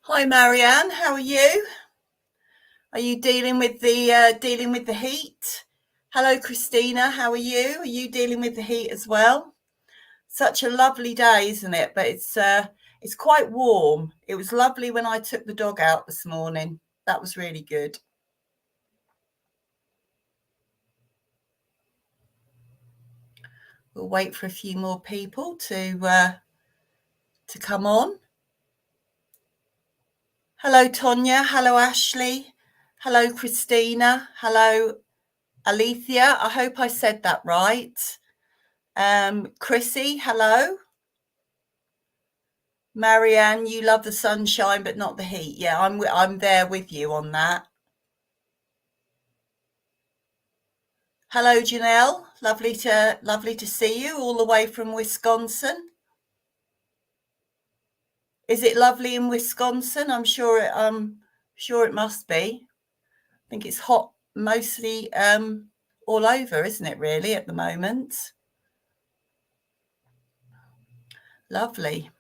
Hi Marianne, how are you? Are you dealing with the heat? Hello Christina, how are you? Are you dealing with the heat as well? Such a lovely day, isn't it? But it's quite warm. It was lovely when I took the dog out this morning. That was really good. We'll wait for a few more people to come on. Hello Tonya, hello Ashley, hello Christina, hello Alethea. I hope I said that right. Chrissy, hello. Marianne, you love the sunshine but not the heat. Yeah, I'm there with you on that. Hello, Janelle. Lovely to see you all the way from Wisconsin. Is it lovely in Wisconsin? I'm sure it must be. I think it's hot mostly all over, isn't it? Really, at the moment. Lovely.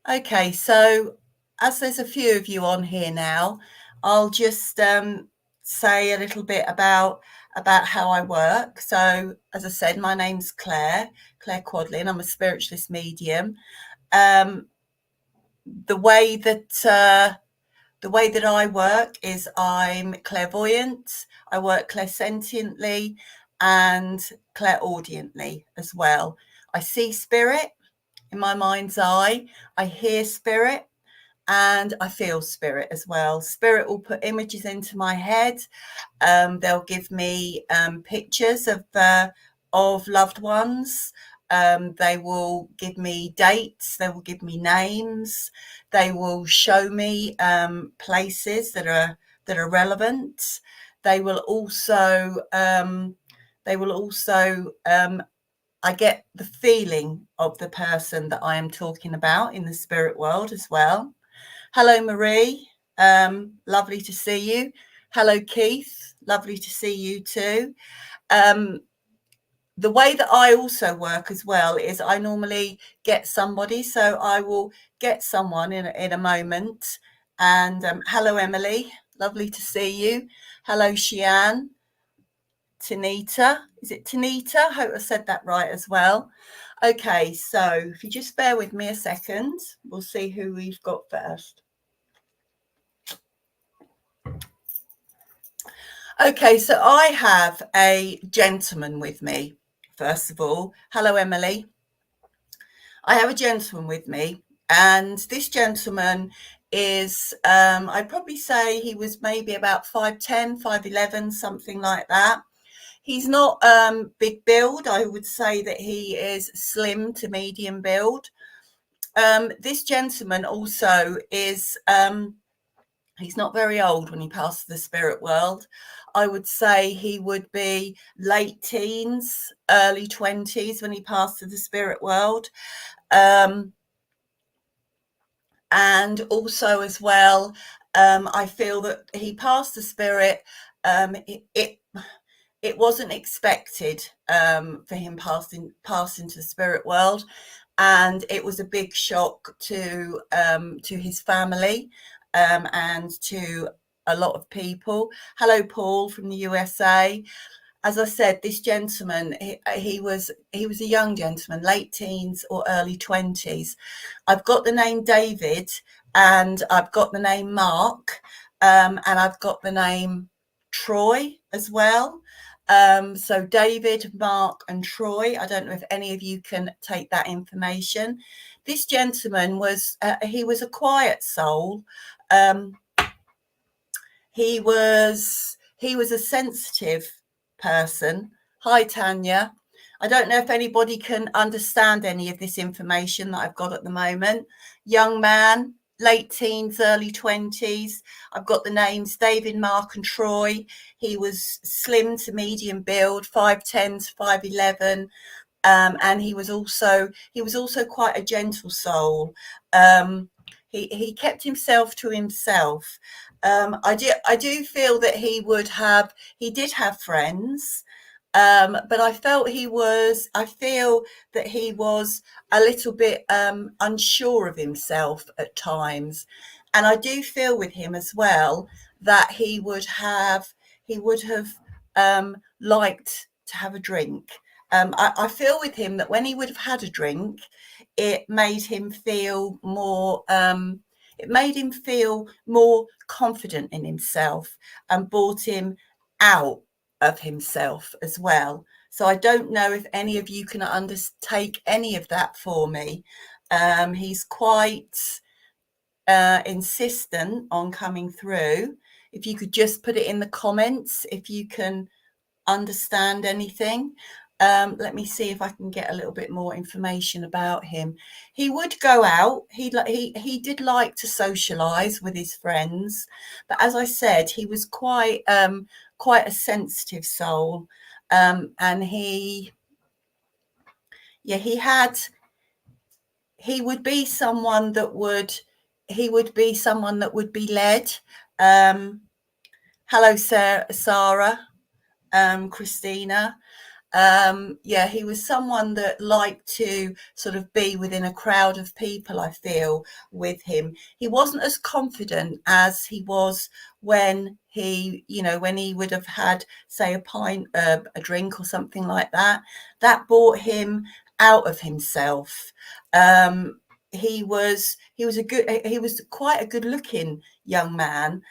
Okay, so as there's a few of you on here now, I'll just say a little bit about how I work. So, as I said, my name's Claire Quadling. I'm a spiritualist medium. Um, the way that I work is I'm clairvoyant. I work clairsentiently and clairaudiently as well. I see spirit in my mind's eye. I hear spirit and I feel spirit as well. Spirit will put images into my head. They'll give me pictures of loved ones. They will give me dates. They will give me names. They will show me places that are relevant. They will also I get the feeling of the person that I am talking about in the spirit world as well. Hello, Marie. Lovely to see you. Hello, Keith. Lovely to see you too. Um, the way that I also work as well is I normally get somebody, so I will get someone in a moment. And hello, Emily. Lovely to see you. Hello, Shian. Tanita. Is it Tanita? I hope I said that right as well. Okay, so if you just bear with me a second, we'll see who we've got first. Okay, so I have a gentleman with me, first of all. Hello, Emily. I have a gentleman with me, and this gentleman is, I'd probably say he was maybe about 5'10", 5'11", something like that. He's not big build. I would say that he is slim to medium build. This gentleman also is, he's not very old when he passes the spirit world. I would say he would be late teens, early 20s when he passed to the spirit world. And also as well, I feel that he passed the spirit. It wasn't expected for him passing to the spirit world, and it was a big shock to his family and to a lot of people. Hello, Paul from the USA. As I said, this gentleman, he was a young gentleman, late teens or early 20s. I've got the name David, and I've got the name Mark, and I've got the name Troy as well. So David, Mark, and Troy. I don't know if any of you can take that information. This gentleman was he was a quiet soul. He was a sensitive person. Hi, Tanya. I don't know if anybody can understand any of this information that I've got at the moment. Young man, late teens, early 20s. I've got the names David, Mark, and Troy. He was slim to medium build, 5'10" to 5'11". And he was also quite a gentle soul. He kept himself to himself. I do feel that he did have friends, But I feel that he was a little bit unsure of himself at times. And I do feel with him as well that he would have liked to have a drink. I feel with him that when he would have had a drink, it made him feel more confident in himself and brought him out of himself as well. So I don't know if any of you can undertake any of that for me. He's quite insistent on coming through. If you could just put it in the comments, if you can understand anything. Let me see if I can get a little bit more information about him. He would go out. He did like to socialize with his friends, but as I said, he was quite a sensitive soul, and he would be someone that would be led. Hello, Sarah, Christina. He was someone that liked to sort of be within a crowd of people. I feel with him, he wasn't as confident as he was when he would have had, say, a drink or something like that. That brought him out of himself. He was quite a good looking young man.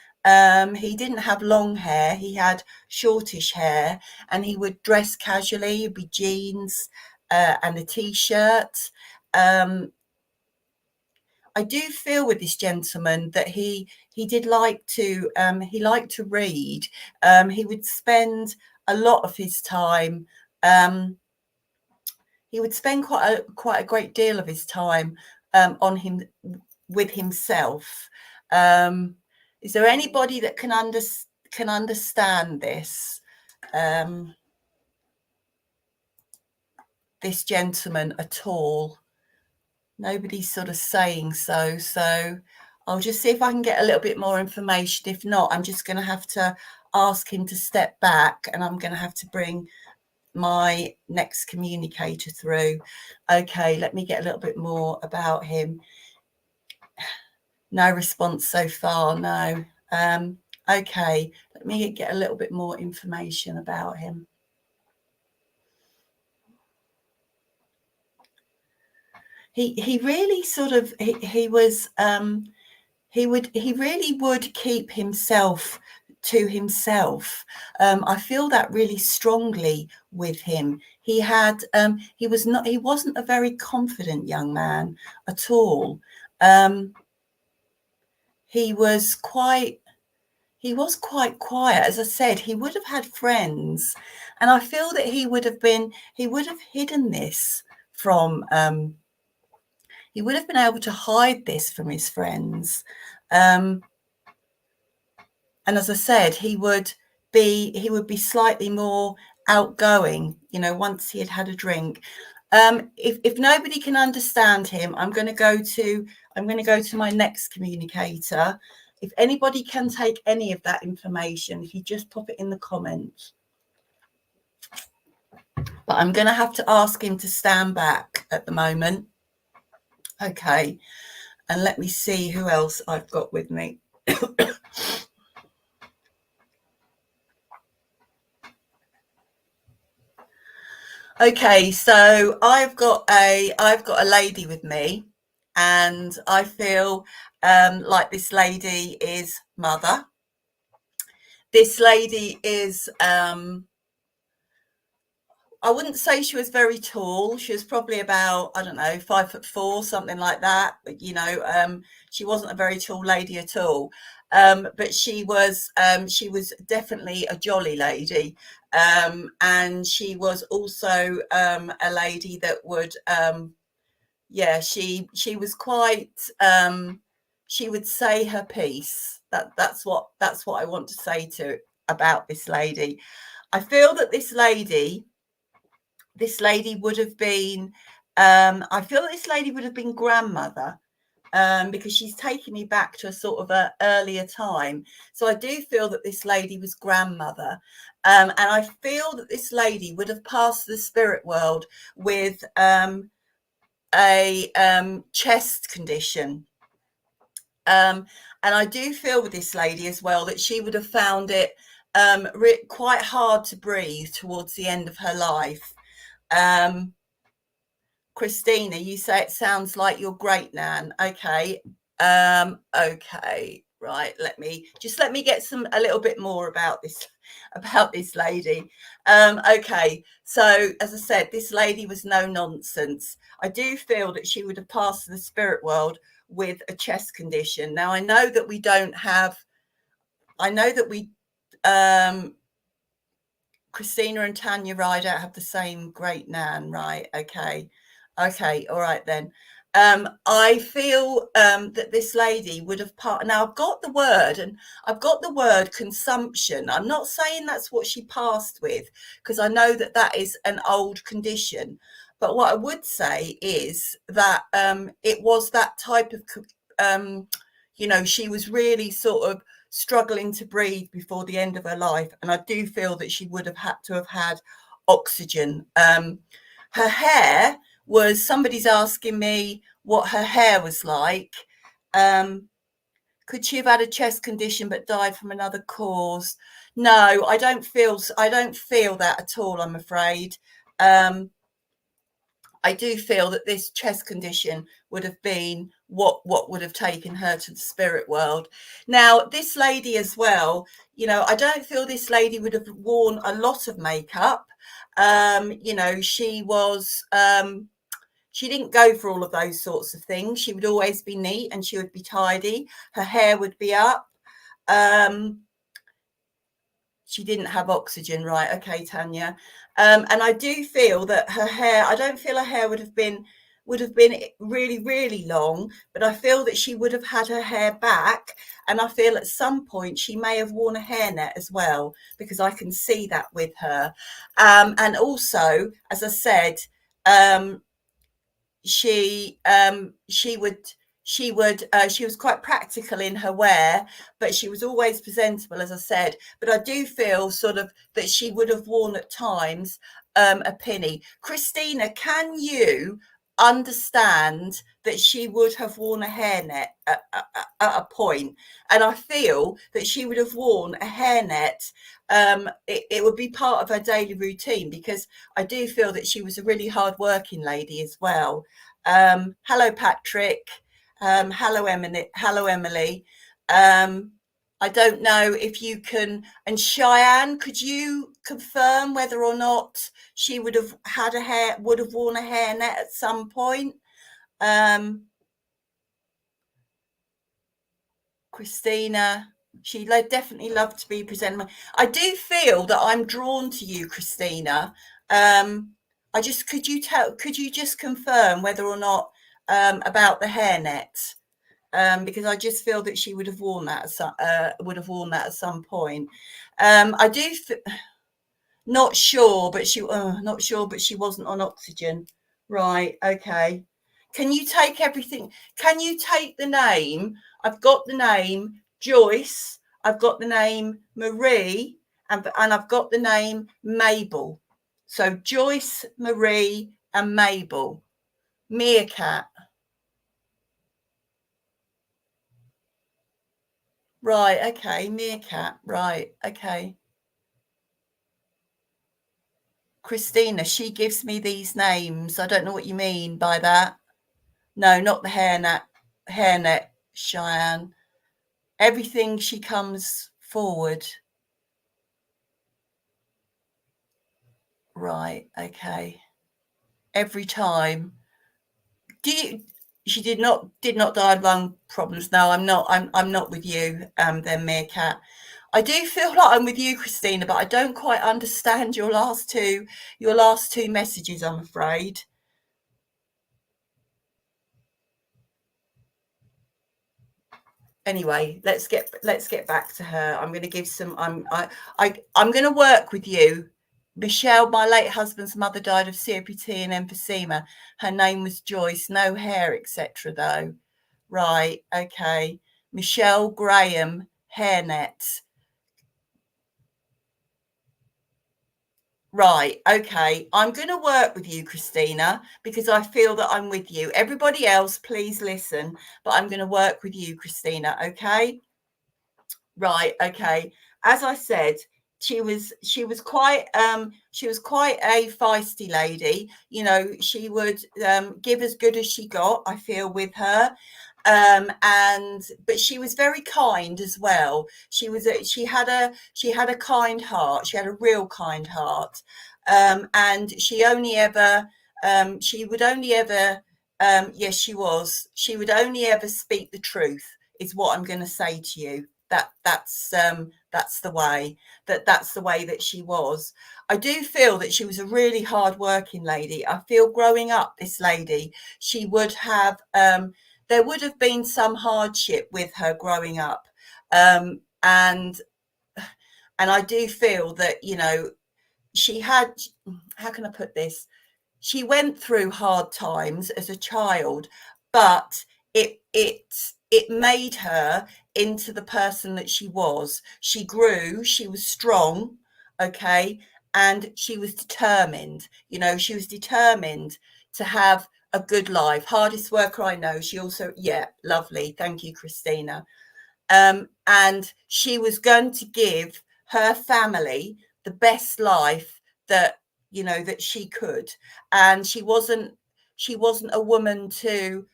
He didn't have long hair. He had shortish hair, and he would dress casually. It'd be jeans and a t-shirt. I do feel with this gentleman that he did like to he liked to read. He would spend a lot of his time. He would spend quite a great deal of his time with himself. Is there anybody that can understand this? This gentleman at all? Nobody's sort of saying so. So I'll just see if I can get a little bit more information. If not, I'm just going to have to ask him to step back, and I'm going to have to bring my next communicator through. Okay, let me get a little bit more about him. No response so far. No. Okay, let me get a little bit more information about him. He really sort of he really would keep himself to himself. I feel that really strongly with him. He wasn't a very confident young man at all. He was quite quiet. As I said, he would have had friends, and I feel that he would have hidden this from he would have been able to hide this from his friends. And as I said, he would be slightly more outgoing, once he had had a drink. If nobody can understand him, I'm going to go to my next communicator. If anybody can take any of that information, if you just pop it in the comments. But I'm going to have to ask him to stand back at the moment. Okay, and let me see who else I've got with me. Okay, so I've got a lady with me, and I feel like this lady is Mother. This lady is I wouldn't say she was very tall. She was probably about, I don't know, 5'4", something like that. But, she wasn't a very tall lady at all. But she was definitely a jolly lady. And she was also a lady that would, she was quite, she would say her piece. That's what I want to say about this lady. I feel that this lady would have been, I feel this lady would have been grandmother because she's taking me back to a sort of a earlier time. So I do feel that this lady was grandmother. And I feel that this lady would have passed the spirit world with a chest condition. And I do feel with this lady as well that she would have found it quite hard to breathe towards the end of her life. Christina, you say it sounds like your great nan. Okay. Okay. Right. Let me get a little bit more about this lady. Okay. So as I said, this lady was no nonsense. I do feel that she would have passed to the spirit world with a chest condition. Now I know that Christina and Tanya Ryder have the same great nan, right? Okay. All right then. I feel that this lady would have now I've got the word consumption. I'm not saying that's what she passed with, because I know that that is an old condition. But what I would say is that it was that type of, she was really sort of struggling to breathe before the end of her life, and I do feel that she would have had to have had oxygen. Her hair was, somebody's asking me what her hair was like. Could she have had a chest condition but died from another cause? No, I don't feel that at all, I'm afraid. I do feel that this chest condition would have been what would have taken her to the spirit world. Now, this lady as well, I don't feel this lady would have worn a lot of makeup. She was, she didn't go for all of those sorts of things. She would always be neat and she would be tidy. Her hair would be up. She didn't have oxygen, right? Okay, Tanya. And I do feel that her hair, I don't feel her hair would have been really, really long, but I feel that she would have had her hair back. And I feel at some point she may have worn a hairnet as well, because I can see that with her. And also, as I said, she was quite practical in her wear, but she was always presentable, as I said. But I do feel sort of that she would have worn at times a pinny. Christina, can you understand that she would have worn a hairnet at a point? And I feel that she would have worn a hairnet. It would be part of her daily routine, because I do feel that she was a really hard working lady as well. Hello, Patrick. Hello, Emily. I don't know if you can. And Cheyenne, could you confirm whether or not she would have worn a hairnet at some point? Christina, she definitely loved to be presented. I do feel that I'm drawn to you, Christina. Could you just confirm whether or not about the hairnet? Because I just feel that she would have worn that at some point. I do not sure, but she wasn't on oxygen. Right. Okay. Can you take everything? Can you take the name? I've got the name Joyce. I've got the name Marie, and I've got the name Mabel. So Joyce, Marie, and Mabel. Meerkat. Right. Okay. Meerkat. Right. Okay. Christina, she gives me these names. I don't know what you mean by that. No, not the hairnet, Cheyenne. Everything she comes forward. Right, okay. Every time. She did not die of lung problems. No, I'm not with you, then, Meerkat. I do feel like I'm with you, Christina, but I don't quite understand your last two messages, I'm afraid. Anyway, let's get back to her. I'm going to give some. I'm going to work with you. Michelle, my late husband's mother, died of COPD and emphysema. Her name was Joyce. No hair, etc. Though. Right, okay. Michelle Graham, hairnet. Right, okay. I'm going to work with you, Christina, because I feel that I'm with you. Everybody else, please listen, but I'm going to work with you, Christina, okay? Right, okay. As I said, she was quite a feisty lady. You know, she would give as good as she got, I feel, with her. And but she was very kind as well. She had a kind heart. She had a real kind heart. And she would only ever yes, she would only ever speak the truth, is what I'm going to say to you. That's the way that she was. I do feel that she was a really hard working lady. I feel growing up, this lady, she would have there would have been some hardship with her growing up. And I do feel that, she had, how can I put this? She went through hard times as a child, but it made her into the person that she was. She grew, she was strong, okay, and she was determined. She was determined to have a good life. Hardest worker I know. She also, yeah, lovely. Thank you, Christina. And she was going to give her family the best life that she could. And she wasn't a woman to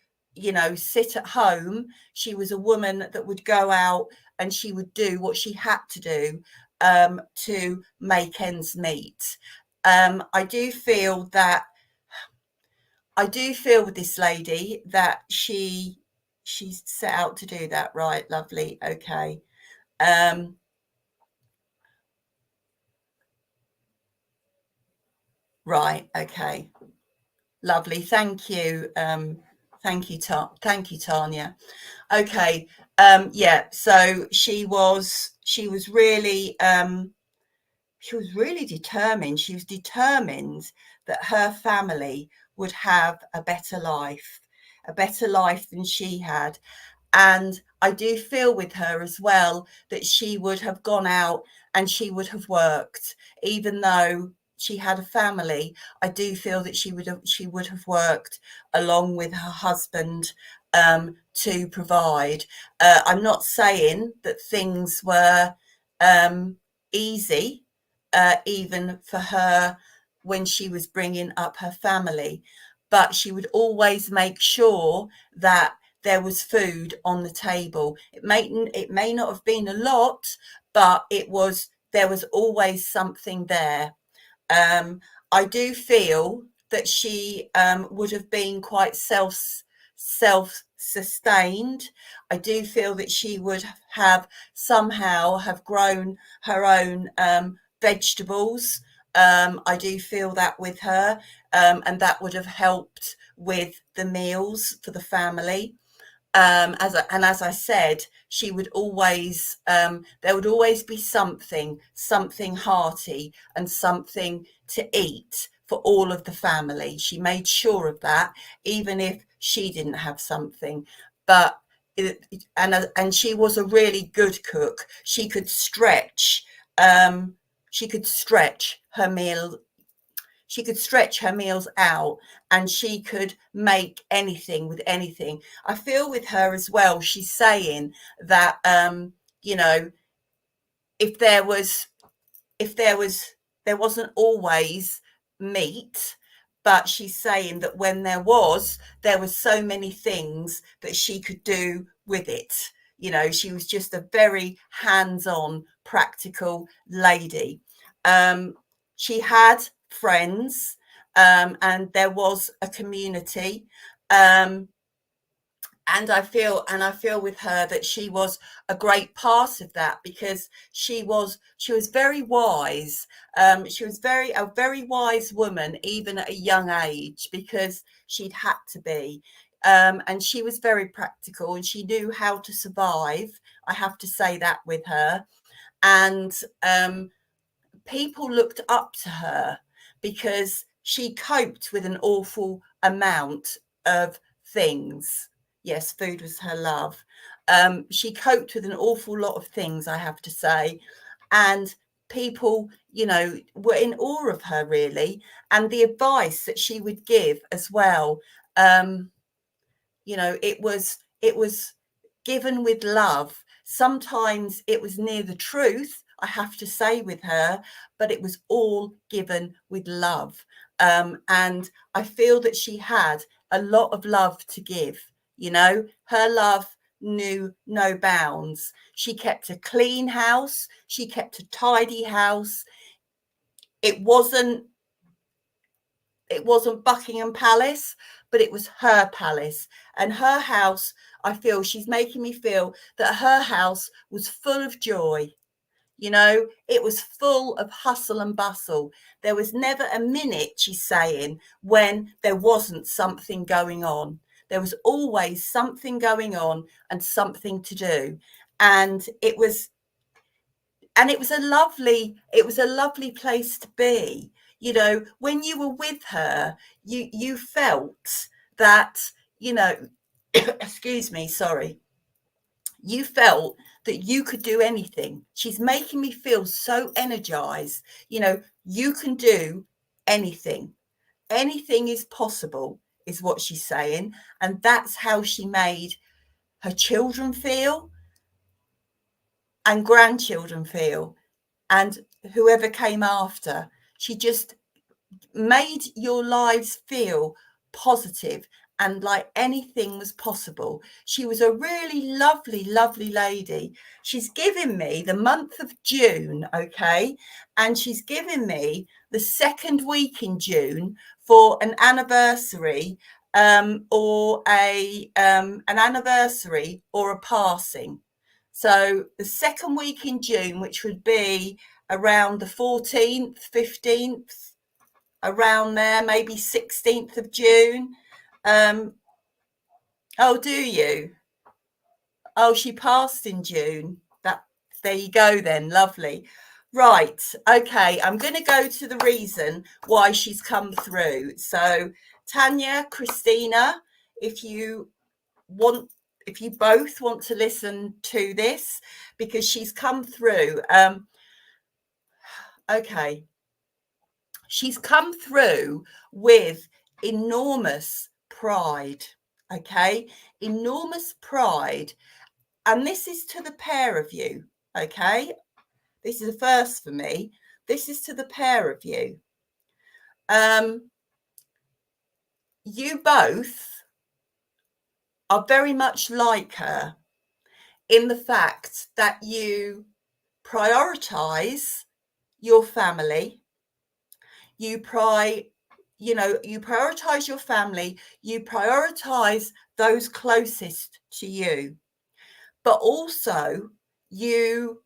sit at home. She was a woman that would go out, and she would do what she had to do to make ends meet. I do feel with this lady that she set out to do that. Right, lovely. Okay. Um, right, okay. Lovely. Thank you. Thank you, Tanya. Okay. Yeah, so she was really determined. She was determined that her family would have a better life than she had. And I do feel with her as well that she would have gone out and she would have worked, even though she had a family. I do feel that she would have worked along with her husband to provide. I'm not saying that things were easy, even for her when she was bringing up her family, but she would always make sure that there was food on the table. It may not have been a lot, but there was always something there. I do feel that she would have been quite self-sustained. I do feel that she would have somehow have grown her own vegetables. I do feel that with her, and that would have helped with the meals for the family. As I said, she would always there would always be something hearty and something to eat for all of the family. She made sure of that, even if she didn't have something. But and she was a really good cook. Um, she could stretch her meal she could stretch her meals out, and she could make anything with anything. I feel with her as well, she's saying that you know if there wasn't always meat, but she's saying that when there was so many things that she could do with it. She was just a very hands-on, practical lady. She had friends, and there was a community. Um, and I feel with her that she was a great part of that, because she was very wise. She was a very wise woman, even at a young age, because she'd had to be. And she was very practical, and she knew how to survive. I have to say that with her. And people looked up to her because she coped with an awful amount of things. Yes, food was her love. She coped with an awful lot of things, I have to say. And people, were in awe of her, really. And the advice that she would give as well, it was given with love. Sometimes it was near the truth, I have to say, with her, but it was all given with love. And I feel that she had a lot of love to give. Her love knew no bounds. She kept a clean house. She kept a tidy house. It wasn't Buckingham Palace, but it was her palace. And her house, I feel she's making me feel that her house was full of joy. It was full of hustle and bustle. There was never a minute, she's saying, when there wasn't something going on. There was always something going on and something to do. And it was a lovely place to be. When you were with her, you felt that, excuse me, sorry. You felt that you could do anything. She's making me feel so energized. You can do anything. Anything is possible, is what she's saying. And that's how she made her children feel and grandchildren feel, and whoever came after. She just made your lives feel positive and like anything was possible. She was a really lovely, lovely lady. She's given me the month of June, okay? And she's given me the second week in June for an anniversary, or an anniversary or a passing. So the second week in June, which would be around the 14th, 15th, around there, maybe 16th of June. Oh, do you? Oh, she passed in June. There you go then. Lovely. Right. Okay. I'm going to go to the reason why she's come through. So Tanya, Christina, if you both want to listen to this, because she's come through. Okay. She's come through with enormous pride. Okay. Enormous pride. And this is to the pair of you. Okay. This is a first for me. This is to the pair of you. You both are very much like her in the fact that you prioritize your family. You prioritize your family. You prioritize those closest to you, but also you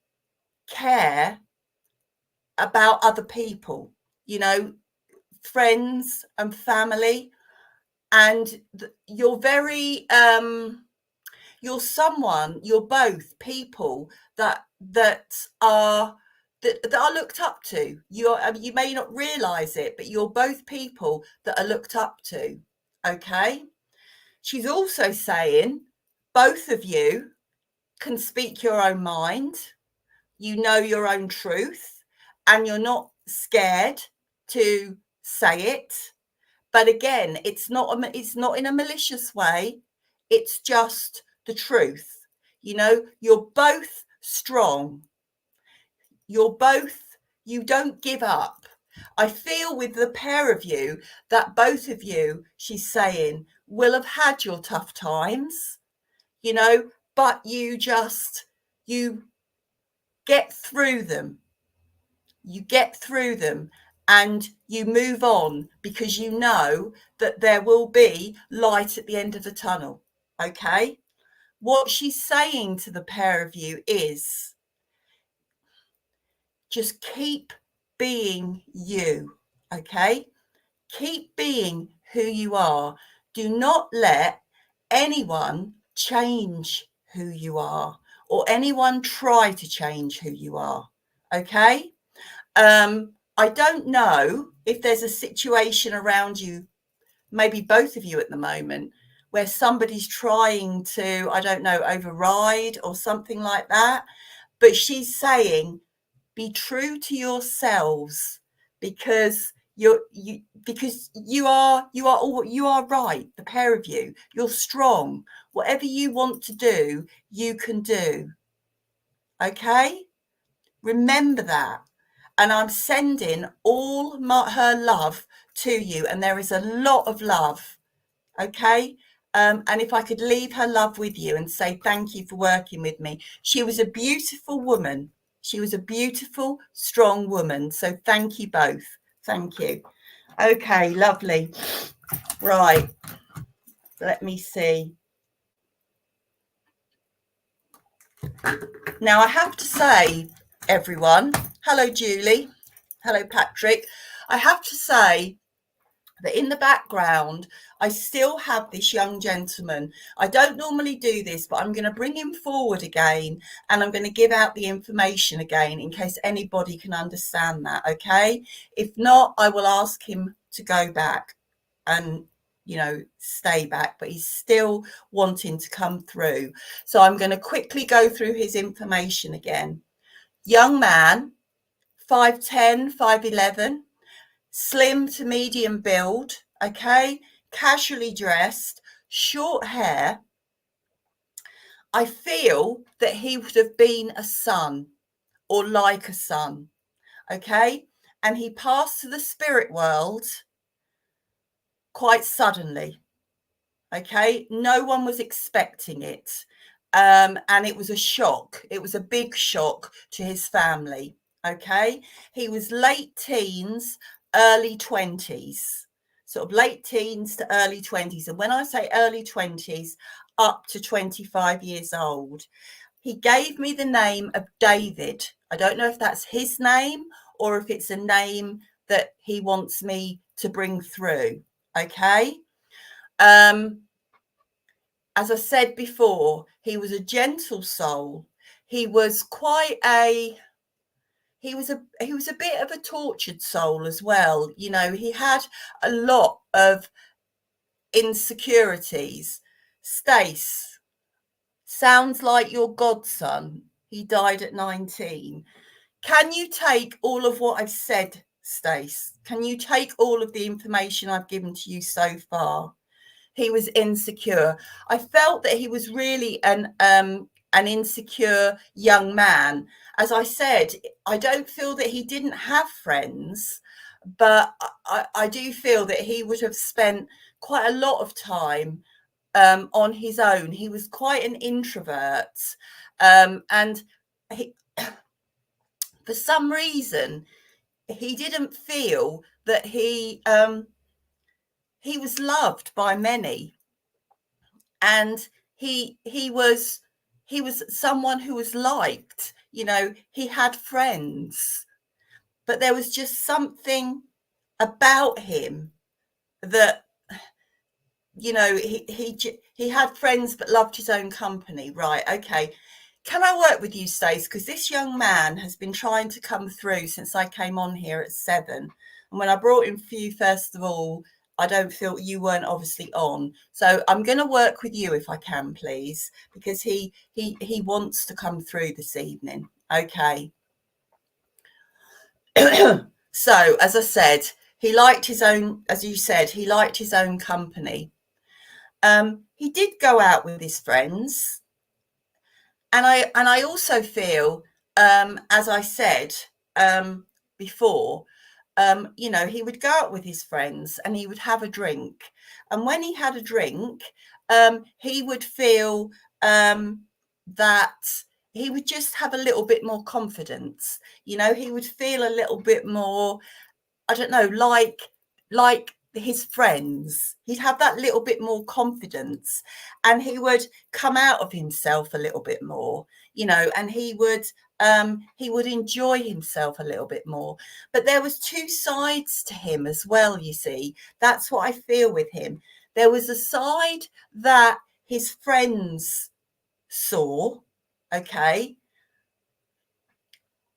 care about other people, friends and family. And you're very, you're both people that are looked up to. You may not realize it, but you're both people that are looked up to. Okay. She's also saying both of you can speak your own mind. You know your own truth, and you're not scared to say it. But again, it's not in a malicious way. It's just the truth. You're both strong. You don't give up. I feel with the pair of you that both of you, she's saying, will have had your tough times, but you get through them. You get through them and you move on, because you know that there will be light at the end of the tunnel. Okay. What she's saying to the pair of you is just keep being you. Okay. Keep being who you are. Do not let anyone change who you are, or anyone try to change who you are. Okay. I don't know if there's a situation around you, maybe both of you at the moment, where somebody's trying to, I don't know, override or something like that. But she's saying, be true to yourselves, because you are right, the pair of you. You're strong. Whatever you want to do, you can do. Okay? Remember that. And I'm sending all her love to you, and there is a lot of love. Okay? And if I could leave her love with you and say thank you for working with me. She was a beautiful woman. She was a beautiful, strong woman. So thank you both. Thank you. Okay, lovely. Right. Let me see. Now, I have to say, everyone, hello, Julie. Hello, Patrick. I have to say that in the background, I still have this young gentleman. I don't normally do this, but I'm going to bring him forward again, and I'm going to give out the information again in case anybody can understand that, okay? If not, I will ask him to go back and, you know, stay back, but he's still wanting to come through. So I'm going to quickly go through his information again. Young man, 5'10", 5'11", slim to medium build, okay, casually dressed, short hair. I feel that he would have been a son or like a son, okay, and he passed to the spirit world quite suddenly, okay. No one was expecting it, and it was a shock. It was a big shock to his family, okay. He was late teens, early 20s, sort of late teens to early 20s. And when I say early 20s, up to 25 years old. He gave me the name of David. I don't know if that's his name or if it's a name that he wants me to bring through, okay. As I said before, he was a gentle soul. He was he was a bit of a tortured soul as well. You know, he had a lot of insecurities. Stace, sounds like your godson. He died at 19. Can you take all of what I've said, Stace? Can you take all of the information I've given to you so far? He was insecure. I felt that he was really an insecure young man. As I said, I don't feel that he didn't have friends, but I do feel that he would have spent quite a lot of time on his own. He was quite an introvert, and he, for some reason, he didn't feel that he was loved by many. And he was someone who was liked. You know, he had friends, but there was just something about him that, you know, he had friends but loved his own company. Right, okay. Can I work with you, Stace? Because this young man has been trying to come through since I came on here at 7. And when I brought him for you, first of all, I don't feel you weren't obviously on. So I'm going to work with you if I can, please, because he wants to come through this evening. Okay. So, as I said, he liked his own, as you said, he liked his own company. He did go out with his friends. And I also feel, as I said before, you know, he would go out with his friends and he would have a drink. And when he had a drink, he would feel that he would just have a little bit more confidence. You know, he would feel a little bit more, I don't know, like his friends. He'd have that little bit more confidence, and he would come out of himself a little bit more, you know, and he would enjoy himself a little bit more. But there was two sides to him as well, you see. That's what I feel with him. There was a side that his friends saw, okay.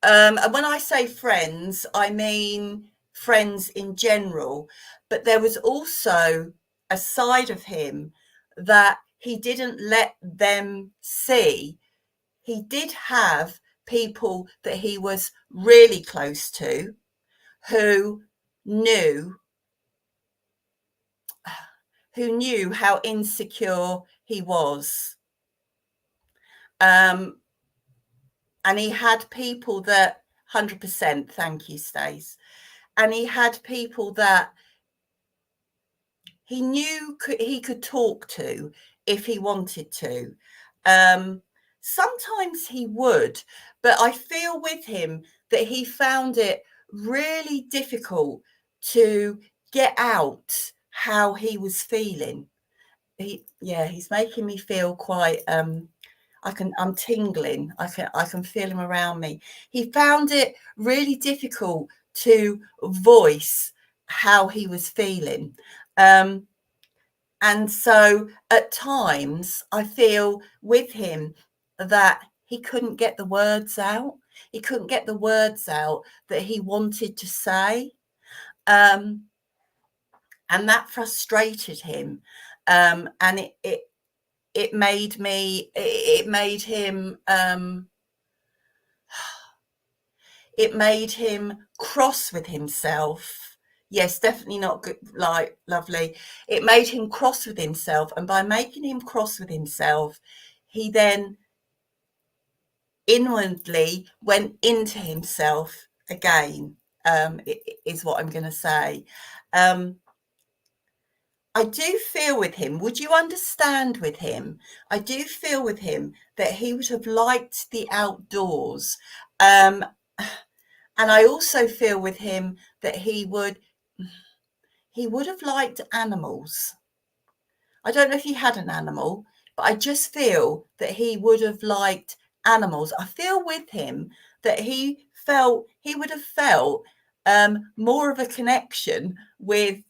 And when I say friends, I mean friends in general. But there was also a side of him that he didn't let them see. He did have people that he was really close to who knew how insecure he was. And he had people that 100%, thank you, Stace. And he had people that he knew he could talk to if he wanted to. Sometimes he would, but I feel with him that he found it really difficult to get out how he was feeling. He's making me feel quite I'm tingling. I can feel him around me. He found it really difficult to voice how he was feeling. And so at times I feel with him that he couldn't get the words out. He couldn't get the words out that he wanted to say. And that frustrated him. And it made him cross with himself. Yes, definitely not good, like lovely. It made him cross with himself, and by making him cross with himself, he then inwardly went into himself again. Is what I'm going to say. I do feel with him, would you understand with him? I do feel with him that he would have liked the outdoors. And I also feel with him that he would have liked animals. I don't know if he had an animal, but I just feel that he would have liked animals. I feel with him that he would have felt more of a connection with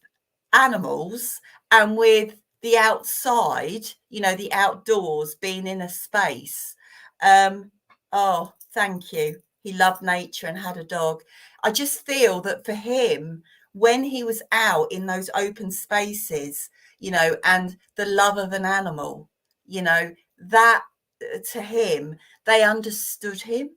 animals and with the outside, the outdoors, being in a space. Oh, thank you. He loved nature and had a dog. I just feel that for him, when he was out in those open spaces, and the love of an animal, that to him, they understood him.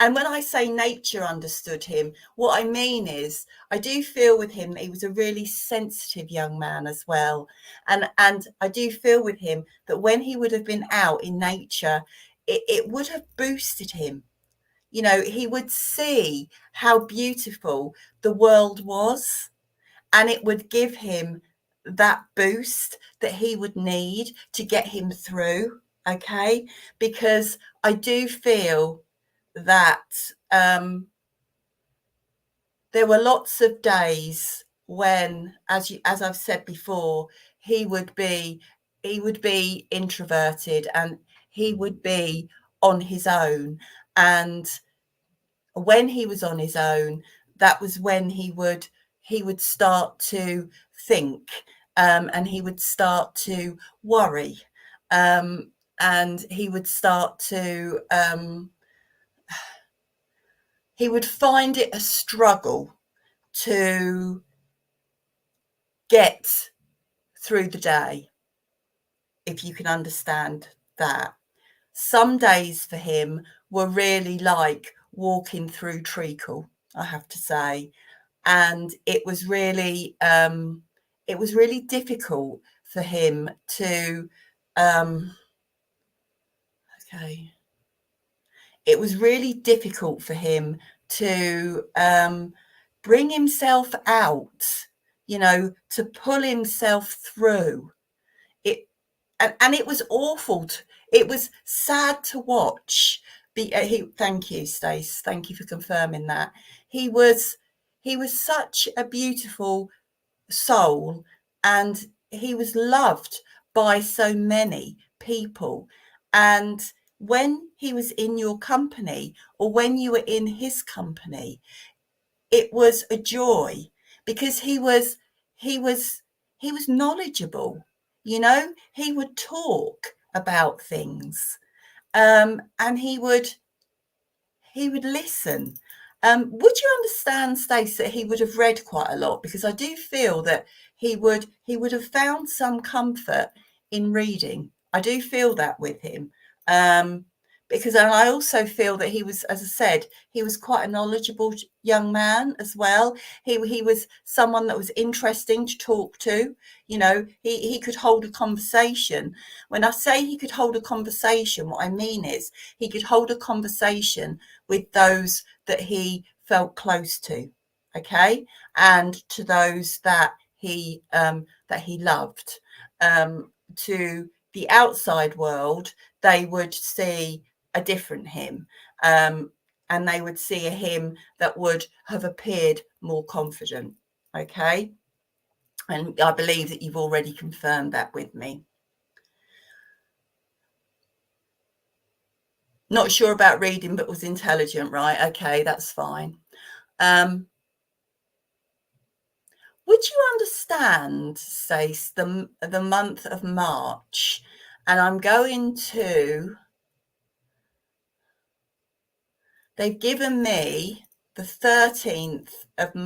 And when I say nature understood him, what I mean is I do feel with him that he was a really sensitive young man as well. And I do feel with him that when he would have been out in nature, it would have boosted him. He would see how beautiful the world was, and it would give him that boost that he would need to get him through. Okay, because I do feel that there were lots of days when, as I've said before, he would be introverted and he would be on his own. And when he was on his own, that was when he would start to think, and he would start to worry, and he would start to he would find it a struggle to get through the day, if you can understand that. Some days for him were really like walking through treacle, I have to say. And it was really difficult for him to it was really difficult for him to bring himself out, to pull himself through it. And it was awful. It was sad to watch. Thank you, Stace. Thank you for confirming that. He was such a beautiful soul, and he was loved by so many people. And when he was in your company, or when you were in his company, it was a joy, because he was knowledgeable. He would talk about things, and he would listen. Would you understand, Stace, that he would have read quite a lot? Because I do feel that he would have found some comfort in reading. I do feel that with him. Because I also feel that he was, as I said, he was quite a knowledgeable young man as well. He was someone that was interesting to talk to. You know, he could hold a conversation. When I say he could hold a conversation, what I mean is he could hold a conversation with those that he felt close to, okay, and to those that he loved. To the outside world, they would see a different him, and they would see a him that would have appeared more confident, okay, and I believe that you've already confirmed that with me. Not sure about reading, but was intelligent, right? Okay, that's fine. Would you understand, Stace, the month of March? And I'm going to, they've given me the 13th of the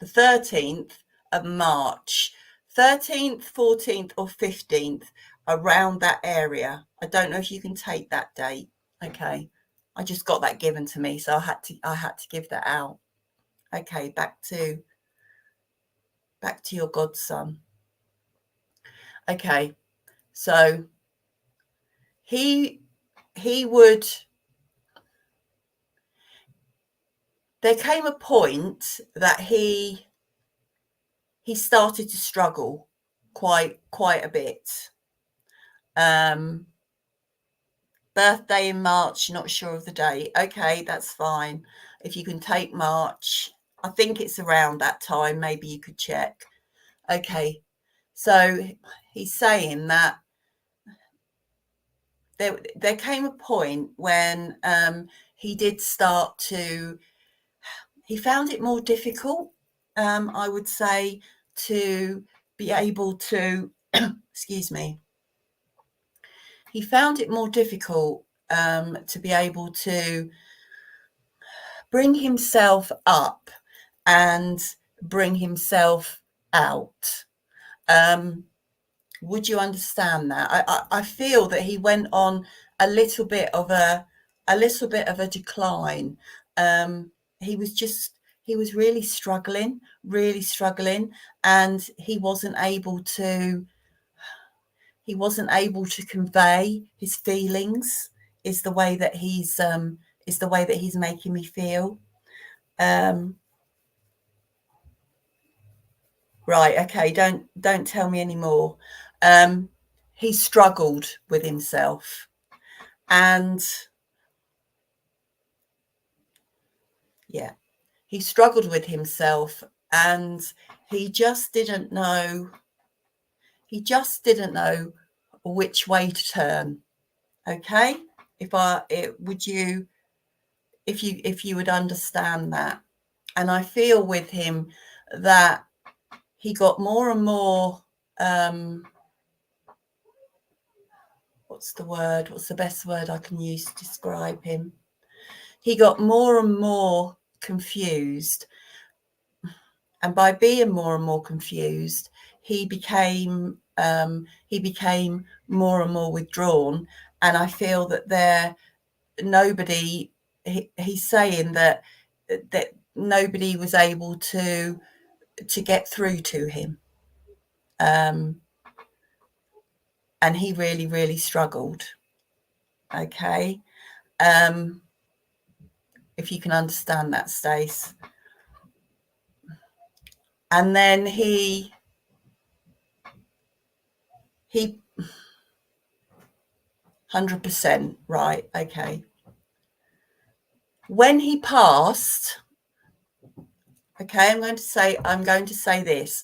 13th of March, 13th, 14th, or 15th, around that area. I don't know if you can take that date. Okay. I just got that given to me, so I had to give that out. Okay, back to your godson. Okay. So he would, there came a point that he started to struggle quite a bit. Birthday in March, not sure of the date. Okay, that's fine. If you can take March, I think it's around that time. Maybe you could check. Okay, so he's saying that there came a point when he did start to, he found it more difficult, I would say, to be able to, excuse me, he found it more difficult to be able to bring himself up and bring himself out. Would you understand that? I feel that he went on a little bit of a decline. He was really struggling, and he wasn't able to convey his feelings. Is the way that he's making me feel. Right, okay, don't tell me anymore. He struggled with himself, and yeah, he struggled with himself, and he just didn't know which way to turn. Okay, if you would understand that. And I feel with him that he got more and more, what's the best word I can use to describe him? He got more and more confused. And by being more and more confused, he became more and more withdrawn. And I feel that he's saying that nobody was able to get through to him. And he really struggled. Okay. If you can understand that, Stace. And then he 100%, right, okay. When he passed, okay, I'm going to say this.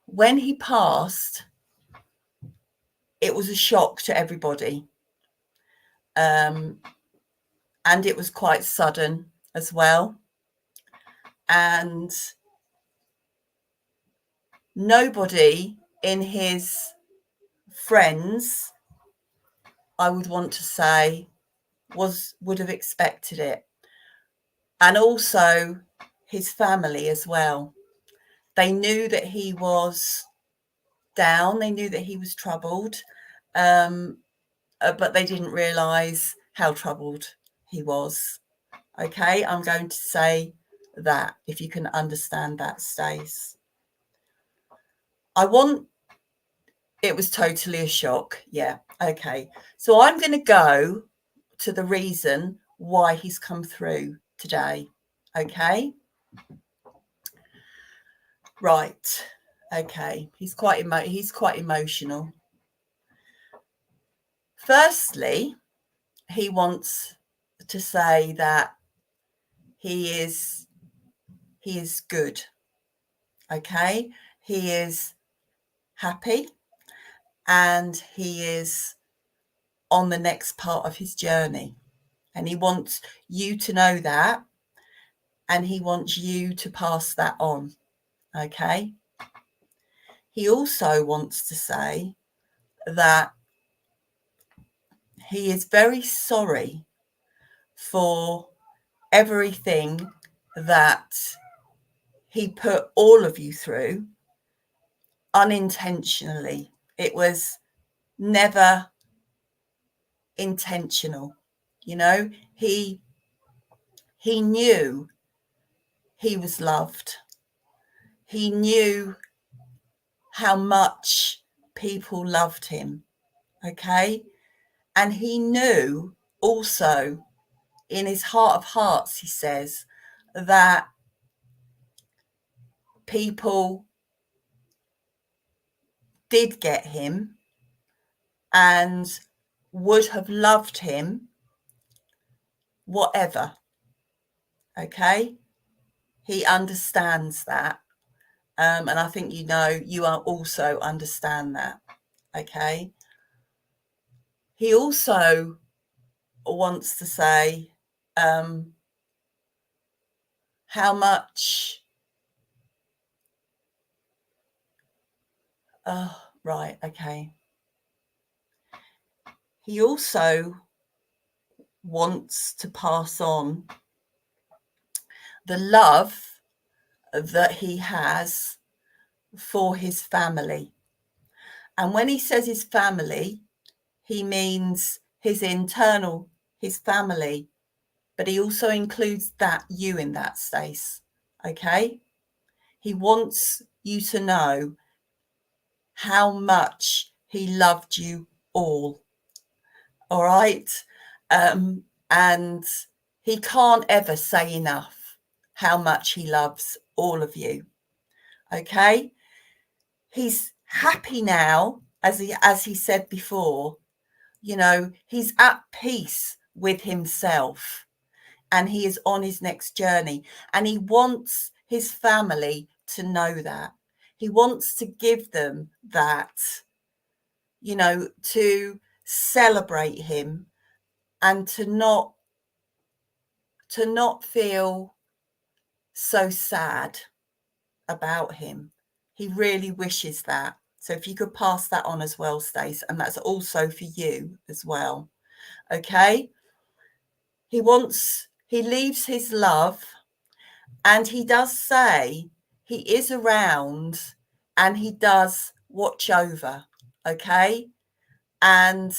When he passed, it was a shock to everybody. And it was quite sudden as well. And nobody in his friends, I would want to say, would have expected it. And also his family as well. They knew that he was down. They knew that he was troubled, but they didn't realise how troubled he was. Okay, I'm going to say that, if you can understand that, Stace. It was totally a shock. Yeah, okay. So I'm going to go to the reason why he's come through today. Okay. Right. Okay. He's quite emotional. Firstly, he wants to say that he is good. Okay. He is happy, and he is on the next part of his journey, and he wants you to know that, and he wants you to pass that on. Okay. He also wants to say that he is very sorry for everything that he put all of you through unintentionally. It was never intentional. You know, he knew he was loved. He knew how much people loved him. Okay. And he knew also, in his heart of hearts, he says, that people did get him and would have loved him whatever. Okay. He understands that. And I think you are also understand that. Okay. He also wants to say how much. Oh, right. Okay. He also wants to pass on the love that he has for his family. And when he says his family, he means his family, but he also includes you in that space. Okay. He wants you to know how much he loved you all. All right. And he can't ever say enough how much he loves all of you. Okay. He's happy now, as he said before. You know, he's at peace with himself, and he is on his next journey, and he wants his family to know that. He wants to give them that, you know, to celebrate him, and to not feel so sad about him. He really wishes that. So if you could pass that on as well, Stace, and that's also for you as well. Okay. He leaves his love, and he does say he is around, and he does watch over. Okay. And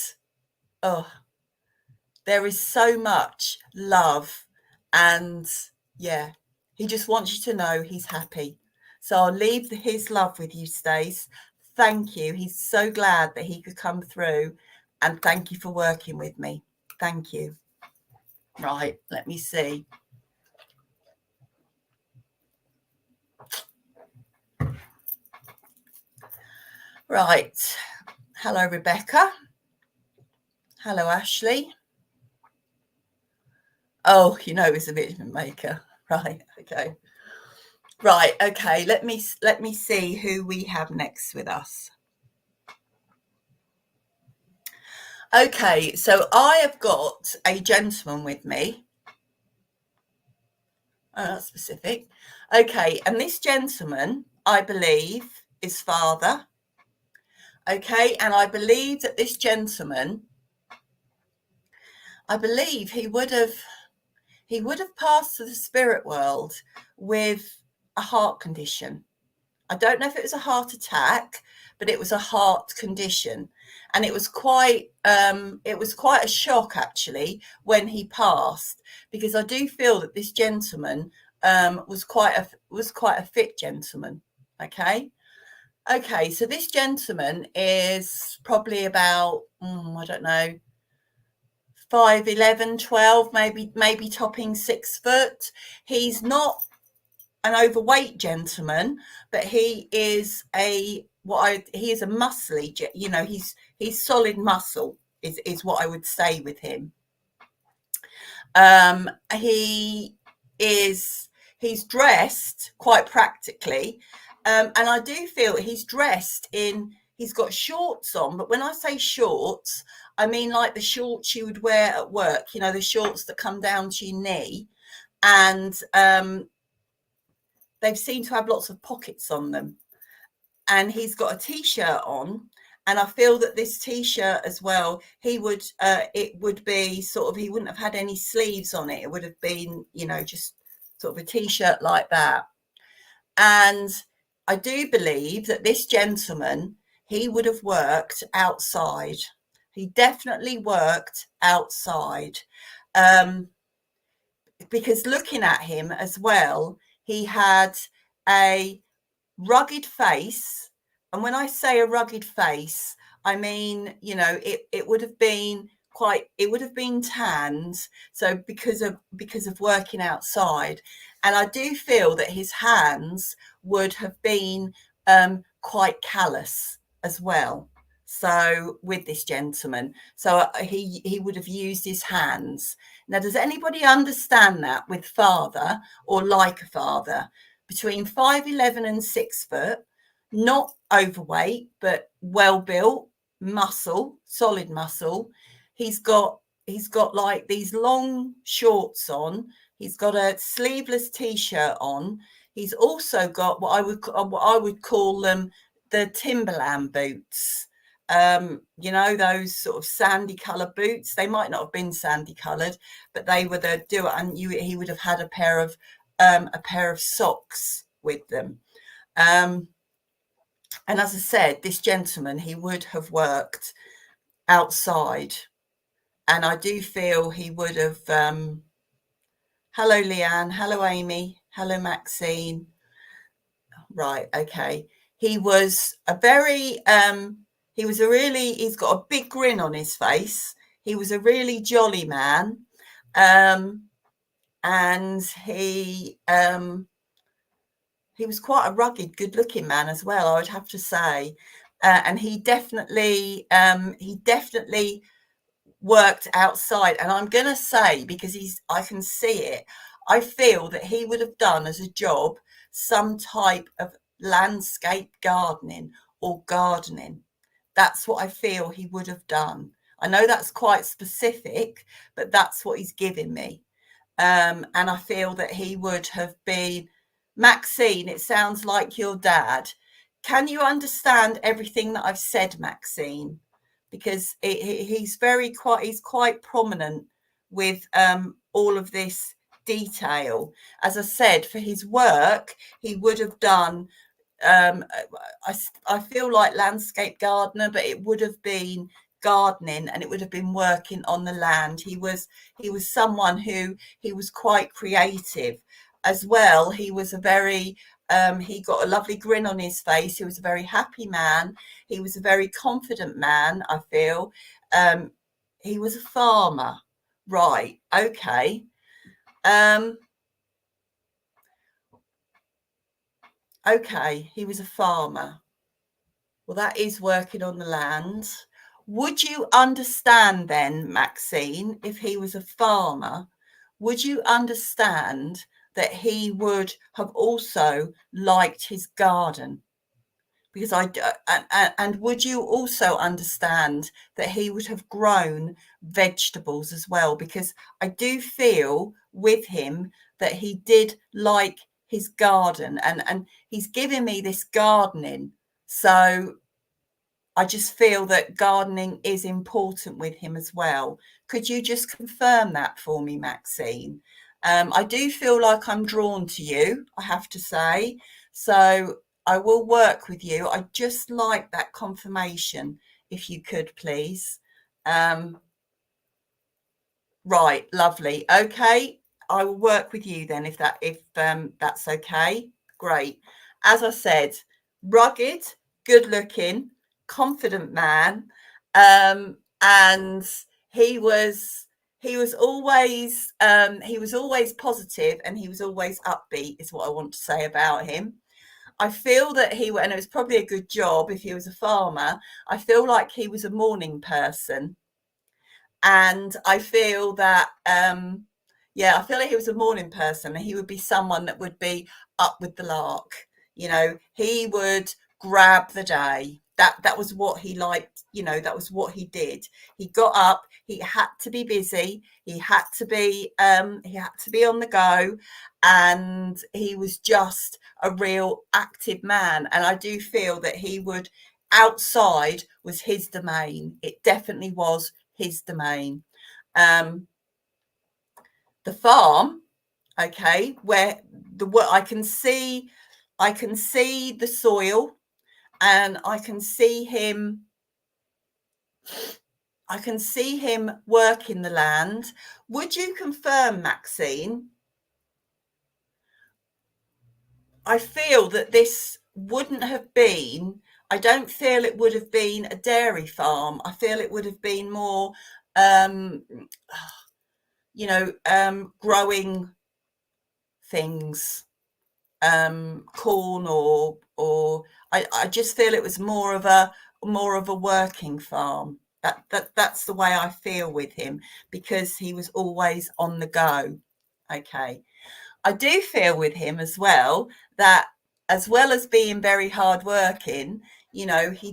there is so much love, and yeah, he just wants you to know he's happy. So I'll leave his love with you, Stace. Thank you. He's so glad that he could come through, and thank you for working with me. Thank you. Right, let me see. Right. Hello, Rebecca. Hello, Ashley. Oh, it's a Medium maker. Right, okay. Right, okay. Let me see who we have next with us. Okay, so I have got a gentleman with me. Oh, that's specific. Okay, and this gentleman, I believe, is father. Okay, and I believe that this gentleman, I believe he would have passed to the spirit world with a heart condition. I don't know if it was a heart attack, but it was a heart condition. And it was quite a shock actually when he passed, because I do feel that this gentleman was quite a fit gentleman. Okay, so this gentleman is probably about I don't know, 5'11", 12, maybe topping 6 foot. He's not an overweight gentleman, but he is a muscly, he's solid muscle is what I would say with him. He is he's dressed quite practically, and I do feel he's dressed in. He's got shorts on, but when I say shorts, I mean like the shorts you would wear at work. You know, the shorts that come down to your knee, and they seem to have lots of pockets on them. And he's got a t-shirt on, and I feel that this t-shirt as well, it would be sort of, he wouldn't have had any sleeves on it. It would have been, just sort of a t-shirt like that. And I do believe that this gentleman, he would have worked outside. He definitely worked outside. Because looking at him as well, he had a rugged face. And when I say a rugged face, I mean, it would have been tanned. So because of working outside. And I do feel that his hands would have been quite callous as well. So with this gentleman, so he would have used his hands. Now, does anybody understand that with father, or like a father? Between 5'11" and 6 foot, not overweight, but well built, muscle, solid muscle. He's got like these long shorts on. He's got a sleeveless t-shirt on. He's also got what I would call them the Timberland boots. Those sort of sandy colored boots. They might not have been sandy colored, but they were he would have had a pair of socks with them. And as I said, this gentleman, he would have worked outside. And I do feel he would have, hello, Leanne. Hello, Amy. Hello, Maxine. Right. Okay. He's got a big grin on his face. He was a really jolly man. And he was quite a rugged, good-looking man as well, I would have to say. And he definitely worked outside. And I'm going to say, because I can see it, I feel that he would have done as a job some type of landscape gardening or gardening. That's what I feel he would have done. I know that's quite specific, but that's what he's giving me. And I feel that he would have been. Maxine, it sounds like your dad. Can you understand everything that I've said, Maxine? Because he's quite prominent with all of this detail. As I said, for his work, he would have done. I feel like landscape gardener, but it would have been gardening, and it would have been working on the land. He was someone who he was quite creative as well. He was he got a lovely grin on his face. He was a very happy man. He was a very confident man, I feel. He was a farmer. Right. Okay. Okay. He was a farmer. Well, that is working on the land. Would you understand then, Maxine, if he was a farmer, would you understand that he would have also liked his garden? Because and would you also understand that he would have grown vegetables as well? Because I do feel with him that he did like his garden, and he's giving me this gardening. So I just feel that gardening is important with him as well. Could you just confirm that for me, Maxine? I do feel like I'm drawn to you, I have to say. So I will work with you. I just like that confirmation, if you could, please. Right, lovely. Okay, I will work with you then, if that's okay. Great. As I said, rugged, good looking, confident man, and he was he was always positive, and he was always upbeat, is what I want to say about him. I feel that and it was probably a good job if he was a farmer. I feel like he was a morning person, and I feel that yeah, I feel like he was a morning person, and he would be someone that would be up with the lark. He would grab the day. That was what he liked. That was what he did. He got up, he had to be busy, he had to be on the go, and he was just a real active man. And I do feel that he would, outside was his domain. It definitely was his domain. The farm, okay, where I can see the soil, and I can see him working the land. Would you confirm, Maxine? I feel that this wouldn't have been, I don't feel it would have been a dairy farm. I feel it would have been more, um, growing things, corn, or I just feel it was more of a working farm. That's the way I feel with him, because he was always on the go. Okay. I do feel with him as well that, as well as being very hardworking, he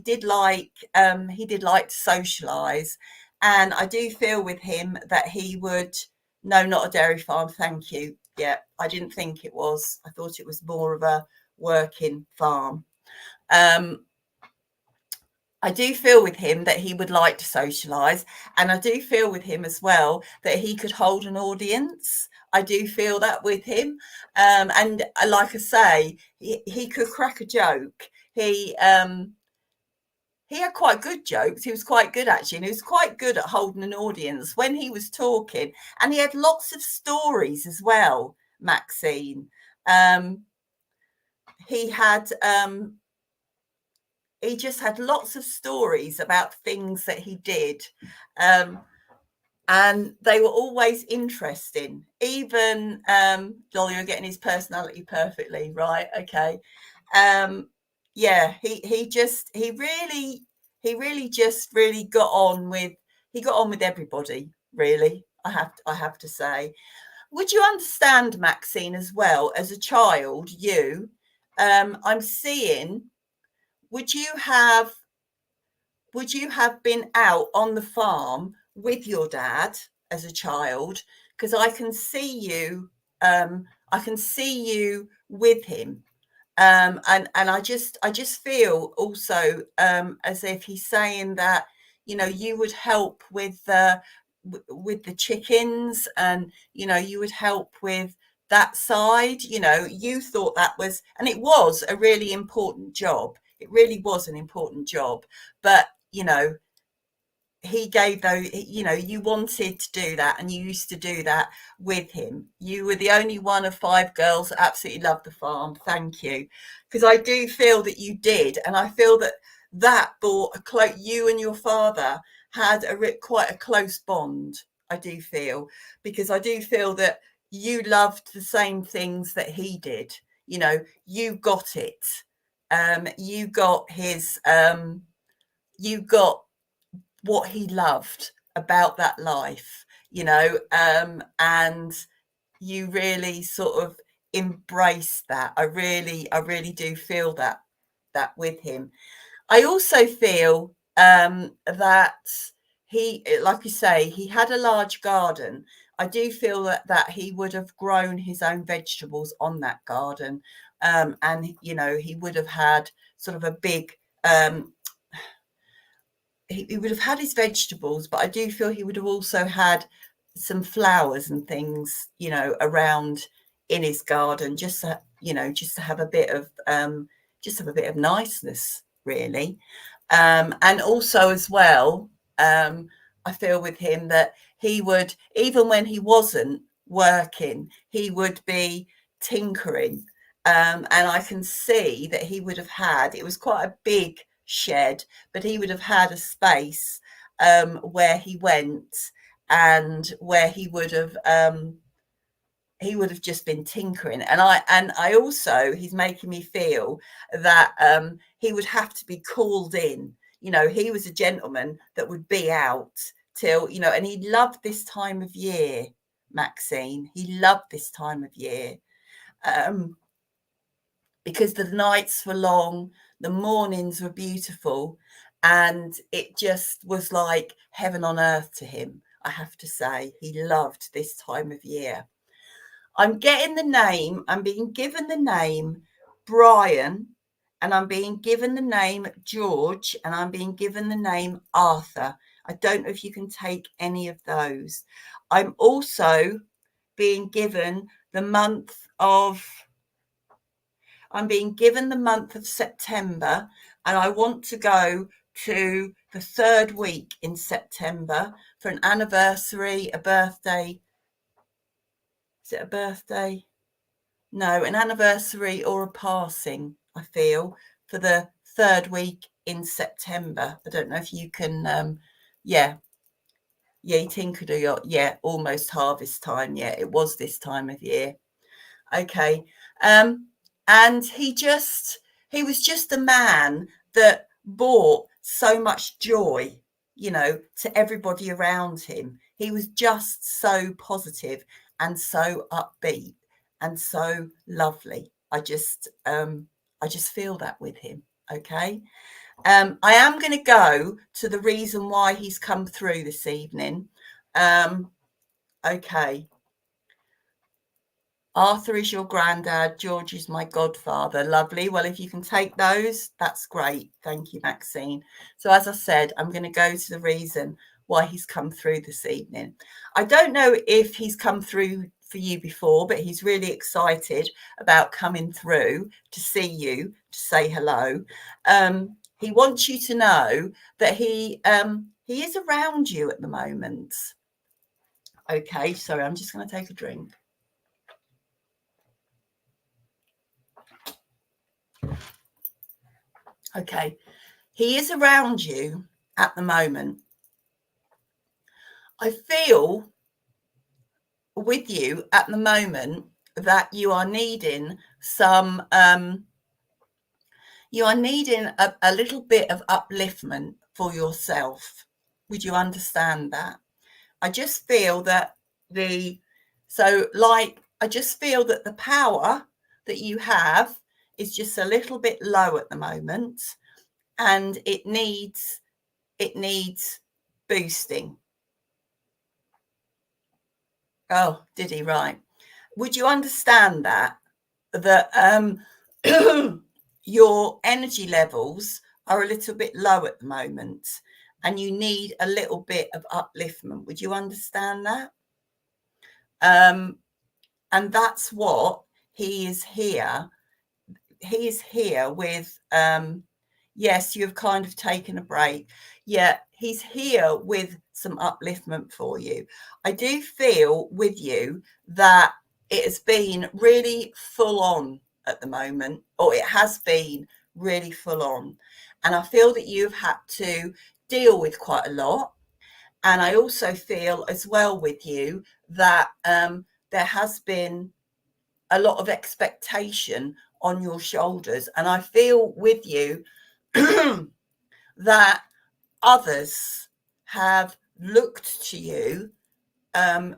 did like to socialise, and I do feel with him that he would. No, not a dairy farm, thank you. Yeah, I didn't think it was. I thought it was more of a working farm. I do feel with him that he would like to socialise, and I do feel with him as well that he could hold an audience. I do feel that with him, and like I say, he could crack a joke. He had quite good jokes. He was quite good, actually, and he was quite good at holding an audience when he was talking, and he had lots of stories as well, Maxine. He had he just had lots of stories about things that he did, and they were always interesting. Even Dolly, you're getting his personality perfectly right. Okay. Yeah, he really just really got on with everybody, really. I have to say. Would you understand, Maxine, as well, as a child, I'm seeing, would you have been out on the farm with your dad as a child? Because I can see you with him. And I just feel also, as if he's saying that, you would help with the chickens, and you would help with that side. You thought that was, and it was a really important job. It really was an important job, but he gave those, you wanted to do that, and you used to do that with him. You were the only one of 5 girls that absolutely loved the farm. Thank you. Because I do feel that you did, and I feel that brought you and your father had quite a close bond. I do feel, because I do feel that you loved the same things that he did. You got it. You got his you got what he loved about that life, and you really sort of embraced that. I really do feel that with him. I also feel that he, like you say, he had a large garden. I do feel that he would have grown his own vegetables on that garden, and he would have had sort of a big he would have had his vegetables, but I do feel he would have also had some flowers and things, around in his garden, just to have a bit of just have a bit of niceness, really. And also as well, I feel with him that he would, even when he wasn't working, he would be tinkering. And I can see that he would have had, it was quite a big shed, but he would have had a space where he went and where he would have just been tinkering. And I also, he's making me feel that he would have to be called in. You know, he was a gentleman that would be out till, you know, and he loved this time of year, Maxine. He loved this time of year because the nights were long, the mornings were beautiful, and it just was like heaven on earth to him. I have to say, he loved this time of year. I'm getting the name, I'm being given the name Brian, and I'm being given the name George, and I'm being given the name Arthur. I don't know if you can take any of those. I'm also being given the month of, I'm being given the month of September, and I want to go to the third week in September for an anniversary, a birthday. Is it a birthday? No, an anniversary or a passing, I feel, for the third week in September. I don't know if you can, yeah, you tinkered or, yeah, almost harvest time. Yeah, it was this time of year. Okay. And he was just a man that brought so much joy, you know, to everybody around him. He was just so positive and so upbeat and so lovely. I just feel that with him. Okay. I am going to go to the reason why he's come through this evening. Okay. Arthur is your granddad. George is my godfather. Lovely. Well, if you can take those, that's great. Thank you, Maxine. So as I said, I'm going to go to the reason why he's come through this evening. I don't know if he's come through for you before, but he's really excited about coming through to see you, to say hello. He wants you to know that he is around you at the moment. Okay, sorry, I'm just going to take a drink. Okay, he is around you at the moment. I feel with you at the moment that you are needing some, you are needing a little bit of upliftment for yourself. Would you understand that? I just feel that I just feel that the power that you have is just a little bit low at the moment, and it needs boosting. Oh, did he? Right. Would you understand that your energy levels are a little bit low at the moment and you need a little bit of upliftment? Would you understand that? And that's what he is here. He is here with, yes, you've kind of taken a break. Yeah, he's here with some upliftment for you. I do feel with you that it has been really full on at the moment, or it has been really full on. And I feel that you've had to deal with quite a lot. And I also feel as well with you that there has been a lot of expectation on your shoulders. And I feel with you that others have looked to you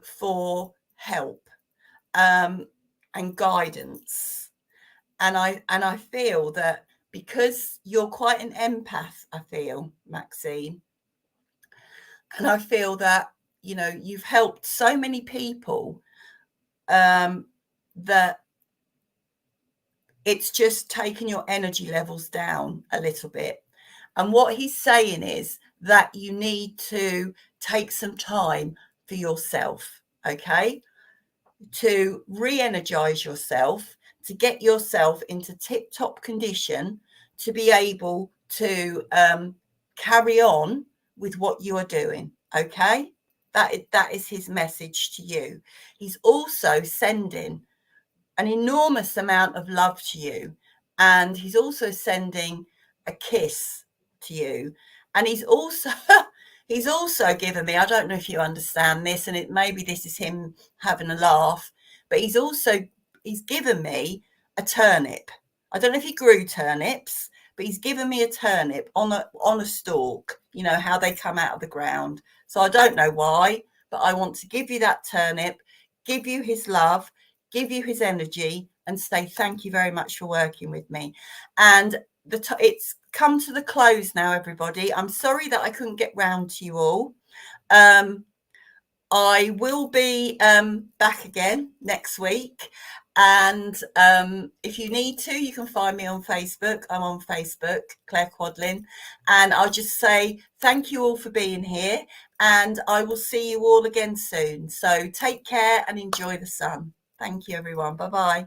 for help and guidance. And I feel that because you're quite an empath, I feel, Maxine, and I feel that, you know, you've helped so many people that it's just taken your energy levels down a little bit. And what he's saying is that you need to take some time for yourself, okay, to re-energize yourself, to get yourself into tip-top condition to be able to carry on with what you are doing. Okay, that is his message to you. He's also sending an enormous amount of love to you, and he's also sending a kiss to you, and he's also he's also given me, I don't know if you understand this, and it maybe this is him having a laugh, but he's given me a turnip. I don't know if he grew turnips, but he's given me a turnip on a stalk, you know how they come out of the ground. So I don't know why, but I want to give you that turnip, give you his love, give you his energy, and say thank you very much for working with me. And it's come to the close now, everybody. I'm sorry that I couldn't get round to you all. I will be back again next week. And if you need to, you can find me on Facebook. I'm on Facebook, Claire Quadling. And I'll just say thank you all for being here. And I will see you all again soon. So take care and enjoy the sun. Thank you, everyone. Bye-bye.